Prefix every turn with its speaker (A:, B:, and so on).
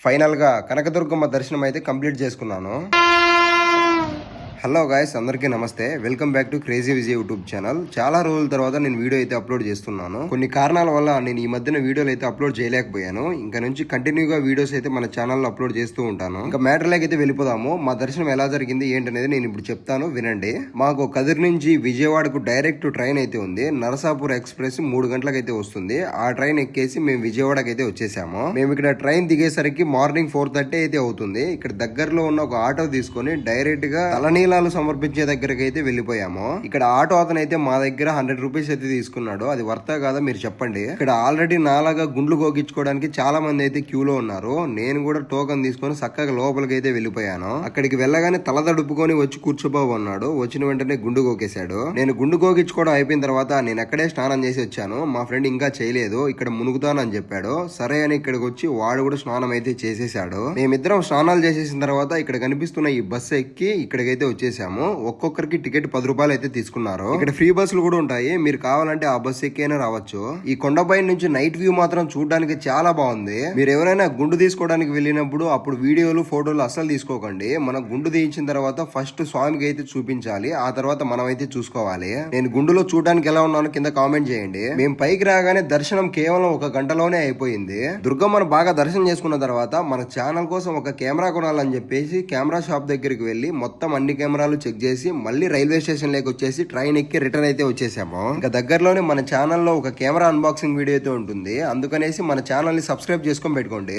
A: Final గా కనకదుర్గమ్మ దర్శనం అయితే కంప్లీట్ చేసుకున్నాను. హలో గాయస్, అందరికీ నమస్తే. Welcome back to crazy Vijay YouTube channel. చాలా రోజుల తర్వాత నేను వీడియో అయితే అప్లోడ్ చేస్తున్నాను. కొన్ని కారణాల వల్ల నేను ఈ మధ్యన వీడియోలు అయితే అప్లోడ్ చేయలేకపోయాను. ఇంకా నుంచి కంటిన్యూగా వీడియోస్ అయితే మన ఛానల్లో అప్లోడ్ చేస్తూ ఉంటాను. ఇంకా మ్యాటర్ లైక్ అయితే వెళ్ళిపోదాము. మా దర్శనం ఎలా జరిగింది ఏంటనేది నేను ఇప్పుడు చెప్తాను, వినండి. మాకు కదిరి నుంచి విజయవాడకు డైరెక్ట్ ట్రైన్ అయితే ఉంది. నరసాపూర్ ఎక్స్ప్రెస్ 3 గంటలకు అయితే వస్తుంది. ఆ ట్రైన్ ఎక్కేసి మేము విజయవాడకి అయితే వచ్చేసాము. మేము ఇక్కడ ట్రైన్ దిగేసరికి మార్నింగ్ 4:30 అయితే అవుతుంది. ఇక్కడ దగ్గరలో ఉన్న ఒక ఆటో తీసుకొని డైరెక్ట్ గా తలనీలాలు సమర్పించే దగ్గరకి అయితే వెళ్ళిపోయాము. ఇక్కడ ఆటో అతను అయితే మా దగ్గర 100 రూపీస్ అయితే తీసుకున్నాడు. అది వర్తా కాదా మీరు చెప్పండి. ఇక్కడ ఆల్రెడీ నాలాగా గుండ్లు గోగించుకోవడానికి చాలా మంది అయితే క్యూలో ఉన్నారు. నేను కూడా టోకన్ తీసుకొని చక్కగా లోపలికి అయితే వెళ్ళిపోయాను. అక్కడికి వెళ్ళగానే తల తడుపుకొని వచ్చి కూర్చోబాబు అన్నాడు. వచ్చిన వెంటనే గుండు గోకేశాడు. నేను గుండు గోగించుకోవడం అయిపోయిన తర్వాత నేను అక్కడే స్నానం చేసి వచ్చాను. మా ఫ్రెండ్ ఇంకా చేయలేదు, ఇక్కడ మునుగుతానని చెప్పాడు. సరే అని ఇక్కడికి వచ్చి వాడు కూడా స్నానం అయితే చేసేసాడు. మేమిద్దరం స్నానాలు చేసేసిన తర్వాత ఇక్కడ కనిపిస్తున్న ఈ బస్సు ఎక్కి ఇక్కడికైతే వచ్చేసాము. ఒక్కొక్కరికి టికెట్ 10 రూపాయలు అయితే తీసుకున్నారు. ఇక్కడ ఫ్రీ బస్సులు కూడా ఉంటాయి, మీరు కావాలంటే ఆ బస్సు ఎక్కైనా రావచ్చు. ఈ కొండపై నుంచి నైట్ వ్యూ మాత్రం చూడడానికి చాలా బాగుంది. మీరు ఎవరైనా గుండు తీసుకోవడానికి వెళ్ళినప్పుడు అప్పుడు వీడియోలు ఫోటోలు అస్సలు తీసుకోకండి. మనం గుండు తీయించిన తర్వాత ఫస్ట్ స్వామికి అయితే చూపించాలి, ఆ తర్వాత మనం అయితే చూసుకోవాలి. నేను గుండులో చూడడానికి ఎలా ఉన్నానో కింద కామెంట్ చేయండి. మేము పైకి రాగానే దర్శనం కేవలం 1 గంటలోనే అయిపోయింది. దుర్గమ్మను బాగా దర్శనం చేసుకున్న తర్వాత మన ఛానల్ కోసం ఒక కెమెరా కొనాలని చెప్పేసి కెమెరా షాప్ దగ్గరికి వెళ్లి మొత్తం అన్ని కెమెరాలు చెక్ చేసి మళ్ళీ రైల్వే స్టేషన్ లేకి వచ్చేసి ట్రైన్ ఎక్కి రిటర్న్ అయితే వచ్చేసాము. ఇంకా దగ్గరలోనే మన ఛానల్లో ఒక కెమెరా అన్బాక్సింగ్ వీడియో అయితే ఉంటుంది. అందుకనేసి మన ఛానల్ ని సబ్స్క్రైబ్ చేసుకొని పెట్టుకోండి.